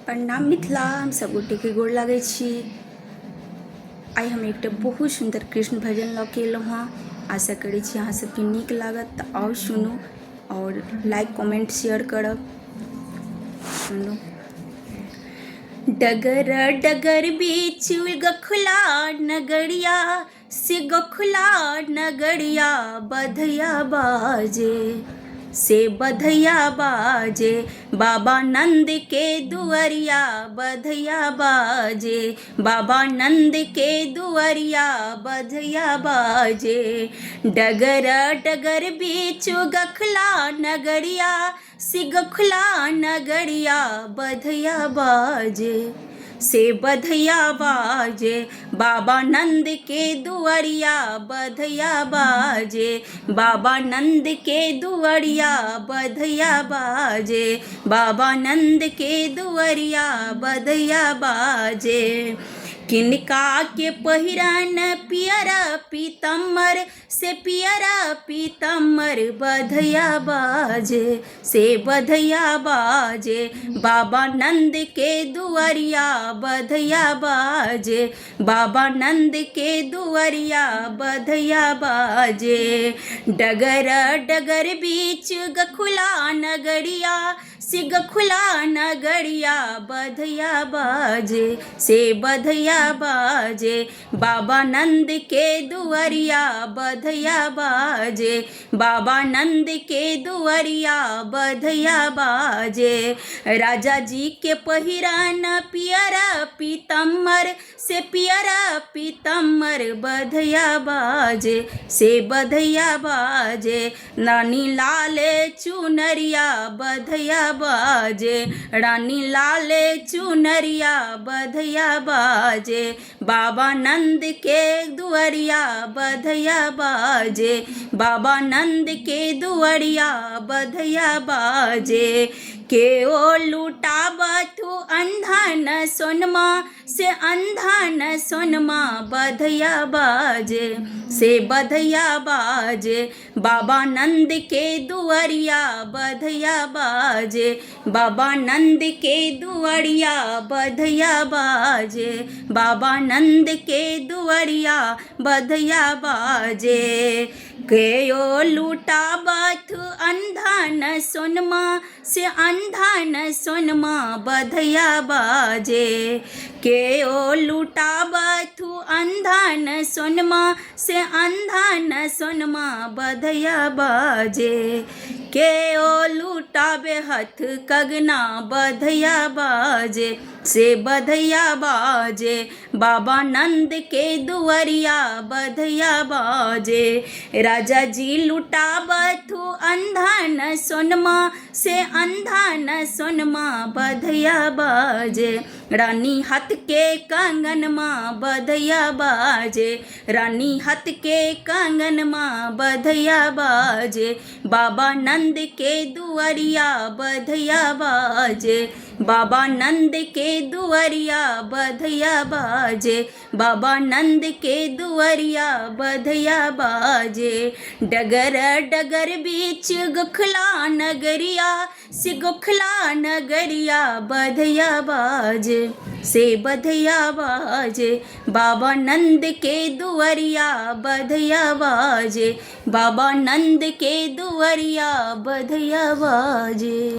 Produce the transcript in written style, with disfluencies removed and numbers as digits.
प्रणाम मिथिला, हम सब गोटे के गोड़ लागै छी। आइ हम एक बहुत सुंदर कृष्ण भजन लऽ के एलहुँ हँ। आशा करै छी अहाँ सबके नीक लागत, तऽ आओ सुनू और लाइक कमेंट शेयर करब। सुनू। डगर डगर बीच गखुला नगरिया से गखुला नगरिया बधया बाजे से बधया बाजे, बाबा नंद के दुअरिया बधया बाजे, बाबा नंद के दुअरिया बधया बाजे। डगर डगर बीच गखला नगरिया से गखला नगरिया बधया बाजे से बधया बाजे, बाबा नंद के दुअरिया बधया बाजे, बाबा नंद के दुअरिया बधया बाजे, बाबा नंद के दुअरिया बधया बाजे। किनका के पहिरन पियरा पीतम्बर से पियरा पीतम्बर बधया बाजे से बधया बाजे, बाबा नंद के दुअरिया बधया बाजे, बाबा नंद के दुअरिया बधया बाजे। डगर डगर बीच गखुला नगरिया से गखुला नगरिया बधया बाजे से बधया बाजे, बाबा नंद के दुअरिया बधया बाजे, बाबा नंद के दुअरिया बधया बाजे। राजा जी के पहिरन पियरा पीतम्बर से पियरा पीतम्बर बधया बाजे से बधया बाजे, रानी लाल चुनरिया बधया बाजे, रानी लाल चुनरिया बधया बाजे, बाबा नंद के दुअरिया बधया बाजे, बाबा नंद के दुअरिया बधया बाजे। के ओ लुटाबथु अंधन सोनमा से अंधन सोनमा बधया बाजे से बधया बाजे, बाबा नंद के दुअरिया बधया बाजे, बाबा नंद के दुअरिया बधया बाजे, बाबा नंद के दुअरिया बधया बाजे। के ओ लुटाबथु अंधन सोनमा से अंधन सोनमा बधया बाजे, के ओ लुटाबथु अंधन सोनमा से अंधन सोनमा बधया बाजे। के ओ लुटाबे हथ कगना बधया बाजे से बधया बाजे, बाबा नंद के दुअरिया बधया बाजे। राजा जी लुटाबथु अंधन सोनमा से अंधन सोनमा बधया बाजे, रानी हाथ के कंगन माँ बधया बाजे, रानी हाथ के कंगन माँ बधया बाजे, बाबा नंद के दुअरिया बधया बाजे, बाबा नंद के दुअरिया बधया बाजे, बाबा नंद के दुअरिया बधया बाजे। डगर डगर बीच गखला नगरिया से गखला नगरिया बधया बाजे से बधया बाजे, बाबा नंद के दुअरिया बधया बाजे, बाबा नंद के दुअरिया बधया बाजे।